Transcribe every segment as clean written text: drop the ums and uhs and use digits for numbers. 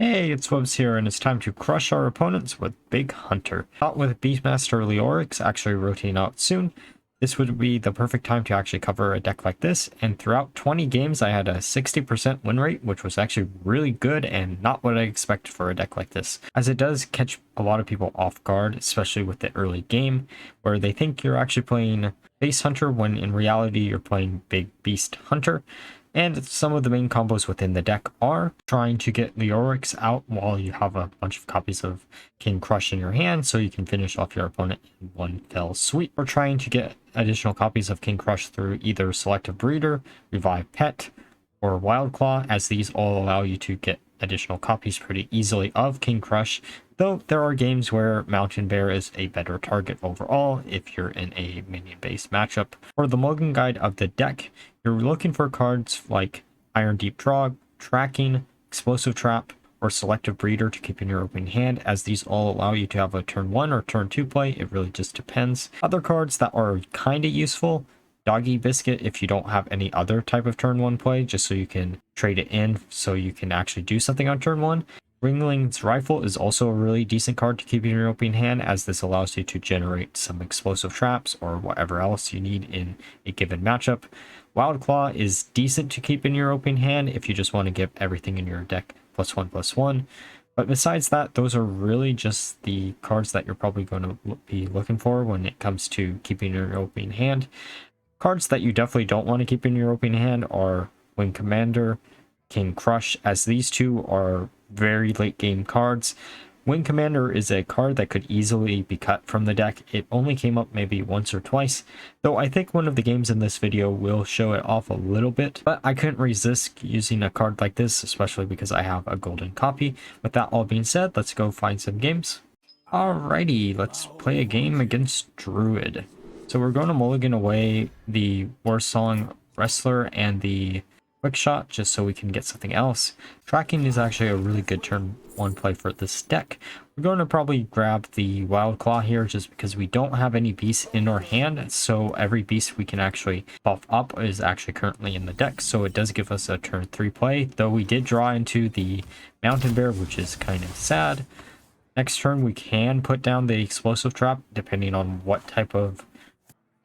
Hey, it's Webs here, and it's time to crush our opponents with Big Hunter. Not with Beastmaster Leoroxx actually rotating out soon. This would be the perfect time to actually cover a deck like this, and throughout 20 games I had a 60% win rate, which was actually really good and not what I expected for a deck like this, as it does catch a lot of people off guard, especially with the early game, where they think you're actually playing Base Hunter when in reality you're playing Big Beast Hunter. And some of the main combos within the deck are trying to get Leoroxx out while you have a bunch of copies of King Krush in your hand so you can finish off your opponent in one fell swoop, or trying to get additional copies of King Krush through either Selective Breeder, Revive Pet, or Wild Claw, as these all allow you to get additional copies pretty easily of King Krush, though there are games where Mountain Bear is a better target overall if you're in a minion-based matchup. For the Mulligan guide of the deck, you're looking for cards like Iron Deep Draw, Tracking, Explosive Trap, or Selective Breeder to keep in your opening hand, as these all allow you to have a turn 1 or turn 2 play. It really just depends. Other cards that are kind of useful: Doggy Biscuit if you don't have any other type of turn 1 play, just so you can trade it in so you can actually do something on turn 1. Ringling's Rifle is also a really decent card to keep in your opening hand, as this allows you to generate some explosive traps or whatever else you need in a given matchup. Wild Claw is decent to keep in your opening hand if you just want to give everything in your deck +1/+1. But besides that, those are really just the cards that you're probably going to be looking for when it comes to keeping your opening hand. Cards that you definitely don't want to keep in your opening hand are Wing Commander, King Krush, as these two are very late game cards. Wing Commander is a card that could easily be cut from the deck. It only came up maybe once or twice, though I think one of the games in this video will show it off a little bit, but I couldn't resist using a card like this, especially because I have a golden copy. With that all being said, let's go find some games. Alrighty, let's play a game against Druid. So we're going to Mulligan away the Warsong Wrestler and the Quick Shot just so we can get something else. Tracking is actually a really good turn 1 play for this deck. We're going to probably grab the Wild Claw here just because we don't have any beasts in our hand, so every beast we can actually buff up is actually currently in the deck, so it does give us a turn 3 play, though we did draw into the Mountain Bear, which is kind of sad. Next turn we can put down the Explosive Trap depending on what type of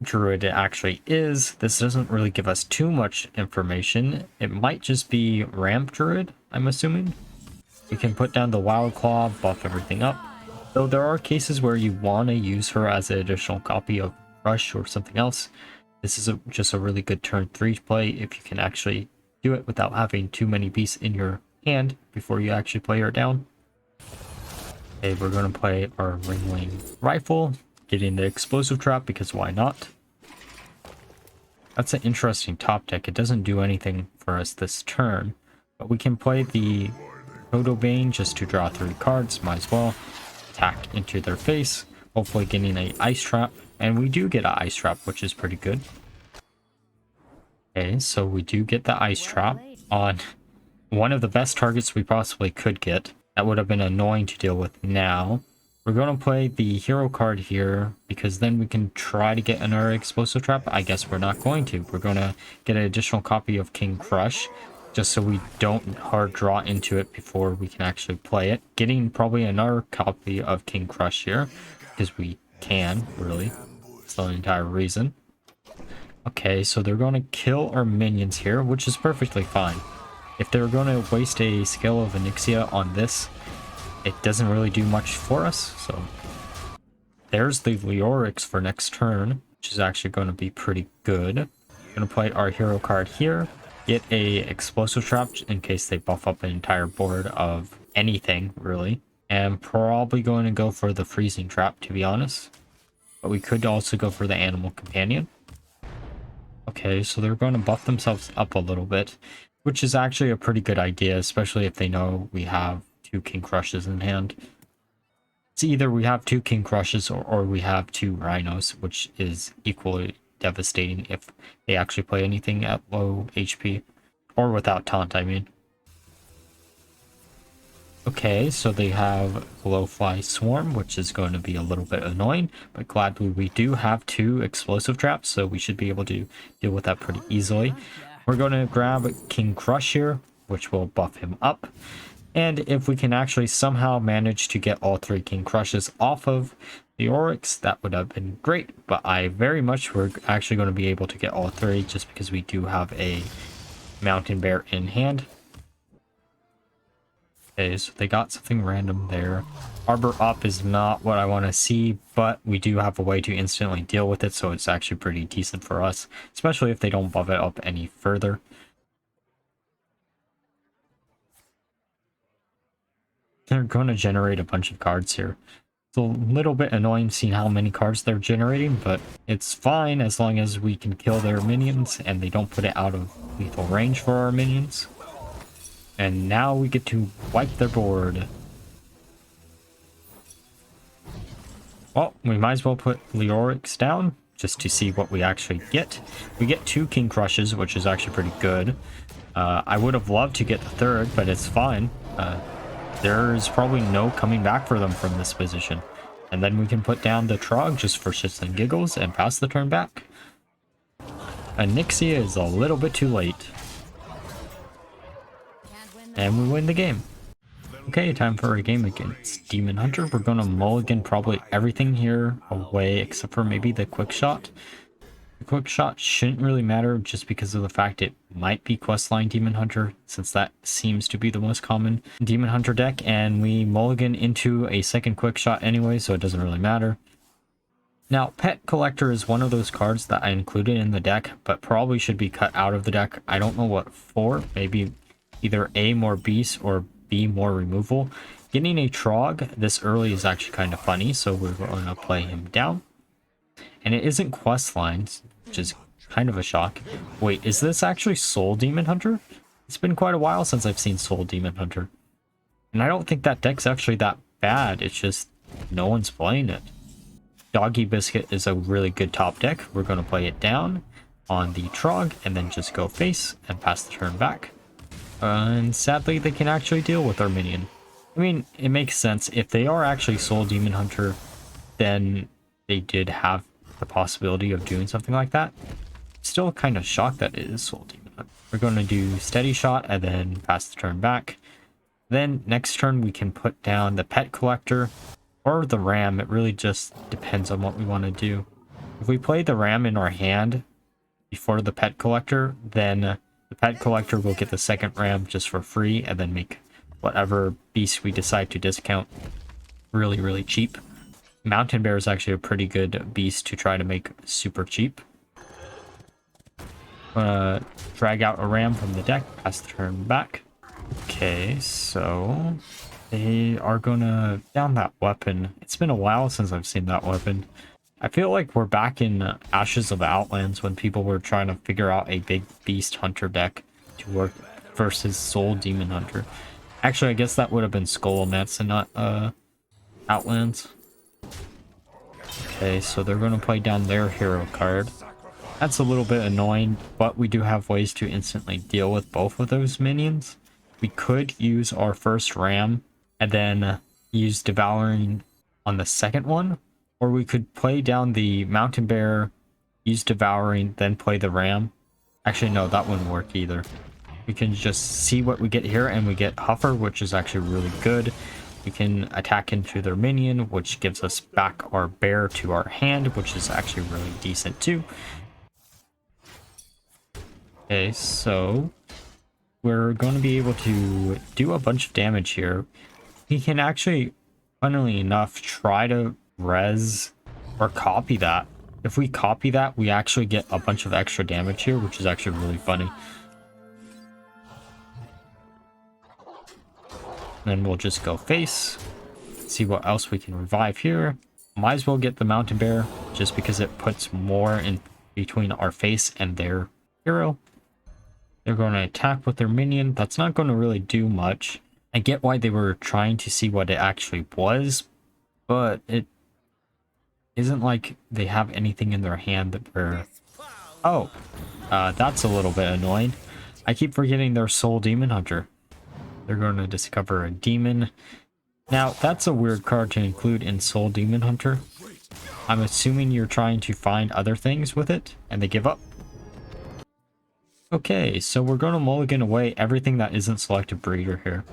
Druid it actually is. This doesn't really give us too much information. It might just be Ramp Druid, I'm assuming. We can put down the Wild Claw, buff everything up, though there are cases where you want to use her as an additional copy of Krush or something else. This is just a really good turn 3 play if you can actually do it without having too many beasts in your hand before you actually play her down. Okay, we're going to play our Ringling Rifle, getting the Explosive Trap because why not? That's an interesting top deck. It doesn't do anything for us this turn, but we can play the Bane just to draw 3 cards. Might as well attack into their face, hopefully getting a Ice Trap, and we do get an Ice Trap, which is pretty good. Okay, so we do get the Ice Trap on one of the best targets we possibly could get. That would have been annoying to deal with now. We're going to play the hero card here because then we can try to get another Explosive Trap. I guess we're not going to. We're going to get an additional copy of King Krush just so we don't hard draw into it before we can actually play it. Getting probably another copy of King Krush here because we can, really. That's the entire reason. Okay, so they're going to kill our minions here, which is perfectly fine. If they're going to waste a skill of Onyxia on this, it doesn't really do much for us, so there's the Leoroxx for next turn, which is actually going to be pretty good. I'm going to play our hero card here, get a Explosive Trap in case they buff up an entire board of anything, really, and probably going to go for the Freezing Trap, to be honest, but we could also go for the Animal Companion. Okay, so they're going to buff themselves up a little bit, which is actually a pretty good idea, especially if they know we have 2 King Krushes in hand. It's either we have 2 King Krushes or we have 2 Rhinos, which is equally devastating if they actually play anything at low HP, or without taunt, I mean. Okay, so they have Glowfly Swarm, which is going to be a little bit annoying, but gladly we do have 2 Explosive Traps, so we should be able to deal with that pretty easily. We're going to grab King Krush here, which will buff him up. And if we can actually somehow manage to get all 3 King Crushes off of the Leoroxx, that would have been great. But I very much we're actually going to be able to get all 3 just because we do have a Mountain Bear in hand. Okay, so they got something random there. Arbor up is not what I want to see, but we do have a way to instantly deal with it, so it's actually pretty decent for us, especially if they don't buff it up any further. They're going to generate a bunch of cards here. It's a little bit annoying seeing how many cards they're generating, but it's fine as long as we can kill their minions and they don't put it out of lethal range for our minions. And now we get to wipe their board. Well, we might as well put Leoroxx down just to see what we actually get. We get 2 King Crushes, which is actually pretty good. I would have loved to get the 3rd, but it's fine. There's probably no coming back for them from this position. And then we can put down the Trog just for shits and giggles and pass the turn back. Onyxia is a little bit too late. And we win the game. Okay, time for a game against Demon Hunter. We're going to mulligan probably everything here away except for maybe the quick shot. The quick shot shouldn't really matter just because of the fact it might be questline Demon Hunter, since that seems to be the most common Demon Hunter deck, and we mulligan into a second quick shot anyway, so it doesn't really matter. Now, Pet Collector is one of those cards that I included in the deck, but probably should be cut out of the deck. I don't know what for. Maybe either A, more beasts, or B, more removal. Getting a Trog this early is actually kind of funny, so we're going to play him down. And it isn't quest lines, which is kind of a shock. Wait, is this actually Soul Demon Hunter? It's been quite a while since I've seen Soul Demon Hunter. And I don't think that deck's actually that bad, it's just no one's playing it. Doggy Biscuit is a really good top deck. We're going to play it down on the Trog and then just go face and pass the turn back. And sadly, they can actually deal with our minion. I mean, it makes sense. If they are actually Soul Demon Hunter, then they did have the possibility of doing something like that. Still kind of shocked that it is Soul Demon Hunter. We're going to do Steady Shot and then pass the turn back. Then next turn we can put down the Pet Collector or the Ram. It really just depends on what we want to do. If we play the Ram in our hand before the Pet Collector, then the Pet Collector will get the second Ram just for free and then make whatever beast we decide to discount really, really cheap. Mountain Bear is actually a pretty good beast to try to make super cheap. Drag out a Ram from the deck, pass the turn back. Okay, so they are gonna down that weapon. It's been a while since I've seen that weapon. I feel like we're back in Ashes of Outlands when people were trying to figure out a big beast hunter deck to work versus Soul Demon Hunter. Actually, I guess that would have been Skull Nets and not Outlands. Okay, so they're going to play down their hero card. That's a little bit annoying, but we do have ways to instantly deal with both of those minions. We could use our first Ram and then use Devouring on the second one, or we could play down the Mountain Bear, use Devouring, then play the Ram. Actually, no, that wouldn't work either. We can just see what we get here, and we get Huffer, which is actually really good. We can attack into their minion, which gives us back our bear to our hand, which is actually really decent too. Okay, so we're going to be able to do a bunch of damage here. We can actually, funnily enough, try to res or copy that. If we copy that, we actually get a bunch of extra damage here, which is actually really funny. Then we'll just go face, see what else we can revive here. Might as well get the Mountain Bear just because it puts more in between our face and their hero. They're going to attack with their minion. That's not going to really do much. I get why they were trying to see what it actually was, but it isn't like they have anything in their hand that we're... Oh, that's a little bit annoying. I keep forgetting they're Soul Demon Hunter. They're going to discover a demon. Now, that's a weird card to include in Soul Demon Hunter. I'm assuming you're trying to find other things with it, and they give up. Okay, so we're going to mulligan away everything that isn't Selective Breeder here.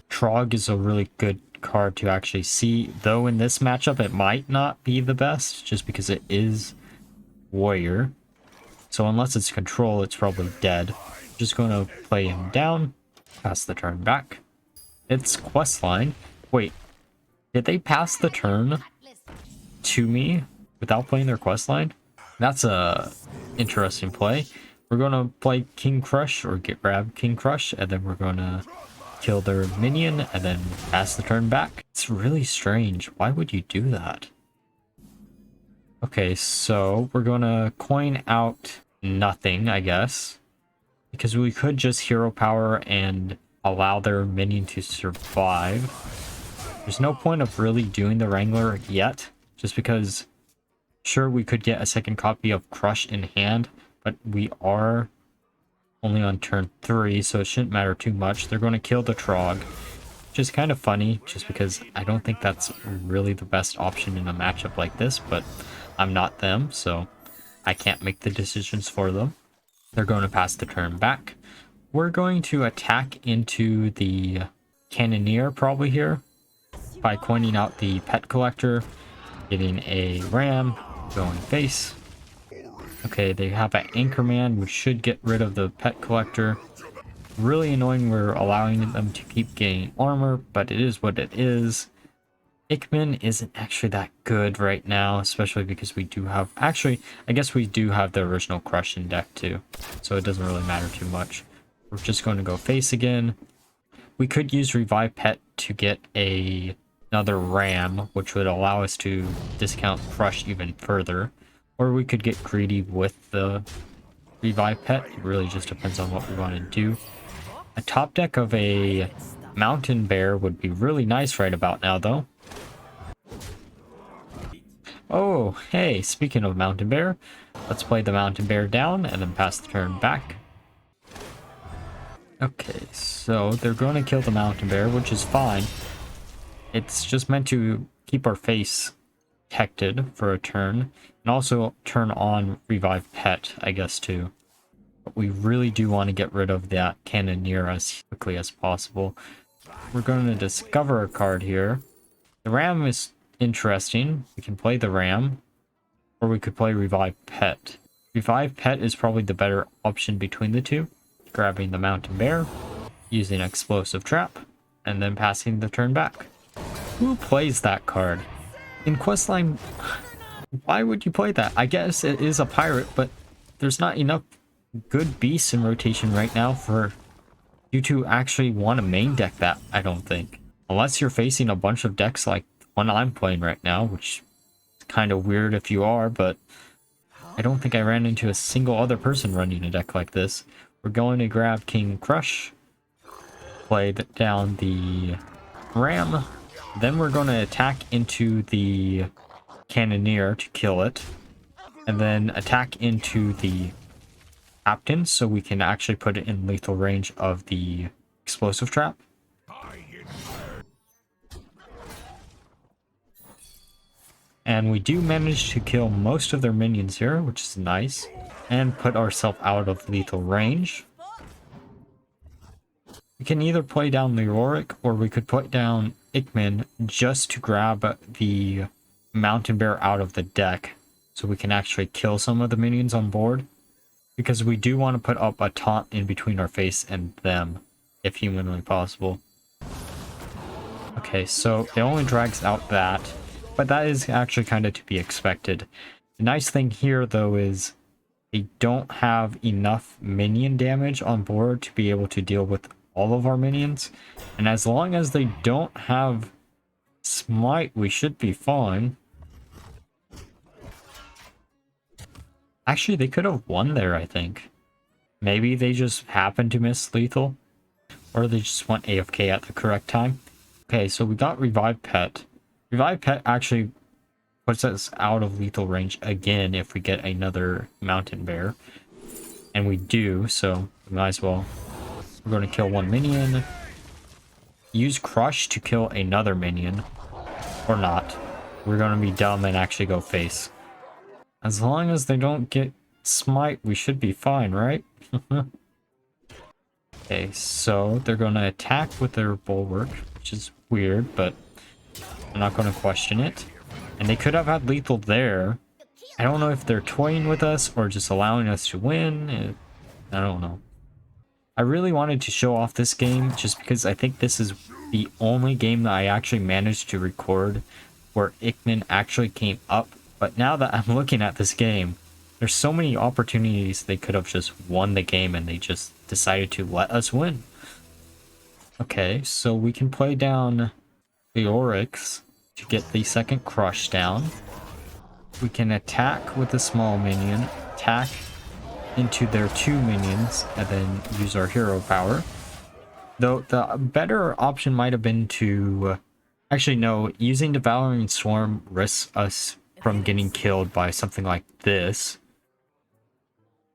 Trog is a really good card to actually see, though in this matchup it might not be the best, just because it is warrior. So unless it's control, it's probably dead. Just going to play him down, pass the turn back. It's quest line. Wait, did they pass the turn to me without playing their quest line? That's a interesting play. We're going to play King Krush, or grab King Krush, and then we're going to kill their minion and then pass the turn back. It's really strange. Why would you do that? Okay, so we're going to coin out nothing, I guess, because we could just hero power and allow their minion to survive. There's no point of really doing the Wrangler yet, just because sure we could get a second copy of Krush in hand, but we are only on turn 3, so it shouldn't matter too much. They're going to kill the Trog, which is kind of funny, just because I don't think that's really the best option in a matchup like this, but I'm not them, so I can't make the decisions for them. They're going to pass the turn back. We're going to attack into the Cannoneer probably here by coining out the Pet Collector, getting a Ram, going face. Okay, they have an Anchorman, which should get rid of the Pet Collector. Really annoying we're allowing them to keep getting armor, but it is what it is. Ichman isn't actually that good right now, especially because we do have... Actually, I guess we do have the original Krush in deck too, so it doesn't really matter too much. We're just going to go face again. We could use Revive Pet to get another Ram, which would allow us to discount Krush even further. Or we could get greedy with the Revive Pet. It really just depends on what we want to do. A top deck of a Mountain Bear would be really nice right about now, though. Oh, hey, speaking of Mountain Bear, let's play the Mountain Bear down and then pass the turn back. Okay, so they're going to kill the Mountain Bear, which is fine. It's just meant to keep our face protected for a turn, and also turn on Revive Pet, I guess, too. But we really do want to get rid of that Cannoneer as quickly as possible. We're going to discover a card here. The Ram is interesting. We can play the Ram, or we could play Revive Pet. Revive Pet is probably the better option between the two. Grabbing the Mountain Bear, using Explosive Trap, and then passing the turn back. Who plays that card? In questline, why would you play that? I guess it is a pirate, but there's not enough good beasts in rotation right now for you to actually want to main deck that, I don't think. Unless you're facing a bunch of decks like one I'm playing right now, which is kind of weird if you are, but I don't think I ran into a single other person running a deck like this. We're going to grab King Krush, play down the Ram, then we're going to attack into the Cannoneer to kill it, and then attack into the Captain so we can actually put it in lethal range of the Explosive Trap. And we do manage to kill most of their minions here, which is nice, and put ourselves out of lethal range. We can either play down Leoroxx, or we could put down Ichman just to grab the Mountain Bear out of the deck, so we can actually kill some of the minions on board. Because we do want to put up a taunt in between our face and them, if humanly possible. Okay, so it only drags out that, but that is actually kind of to be expected. The nice thing here, though, is they don't have enough minion damage on board to be able to deal with all of our minions, and as long as they don't have smite, we should be fine. Actually, they could have won there, I think. Maybe they just happened to miss lethal, or they just went AFK at the correct time. Okay, so we got Revive Pet. Revive Pet actually puts us out of lethal range again if we get another Mountain Bear, and we do, so we might as well. We're going to kill one minion, use Krush to kill another minion, or not. We're going to be dumb and actually go face. As long as they don't get smite, we should be fine, right? Okay, so they're going to attack with their bulwark, which is weird, but I'm not going to question it. And they could have had lethal there. I don't know if they're toying with us or just allowing us to win. I don't know. I really wanted to show off this game just because I think this is the only game that I actually managed to record where Ichman actually came up. But now that I'm looking at this game, there's so many opportunities they could have just won the game and they just decided to let us win. Okay, so we can play down Leoroxx to get the second Krush down. We can attack with a small minion, attack into their 2 minions, and then use our hero power. Though the better option might have been to... actually, no, using Devouring Swarm risks us from getting killed by something like this.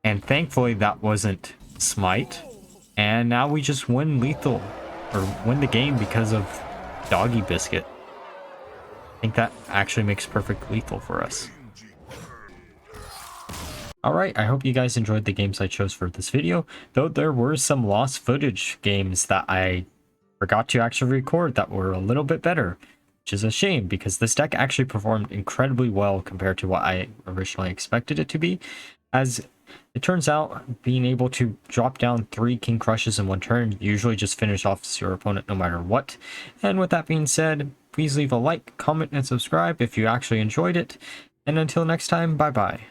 And thankfully that wasn't Smite. And now we just win lethal, or win the game because of Doggy Biscuit. I think that actually makes perfect lethal for us. Alright, I hope you guys enjoyed the games I chose for this video, though there were some lost footage games that I forgot to actually record that were a little bit better, which is a shame because this deck actually performed incredibly well compared to what I originally expected it to be. As it turns out, being able to drop down 3 King Crushes in one turn usually just finish off your opponent no matter what. And with that being said, please leave a like, comment, and subscribe if you actually enjoyed it. And until next time, bye bye.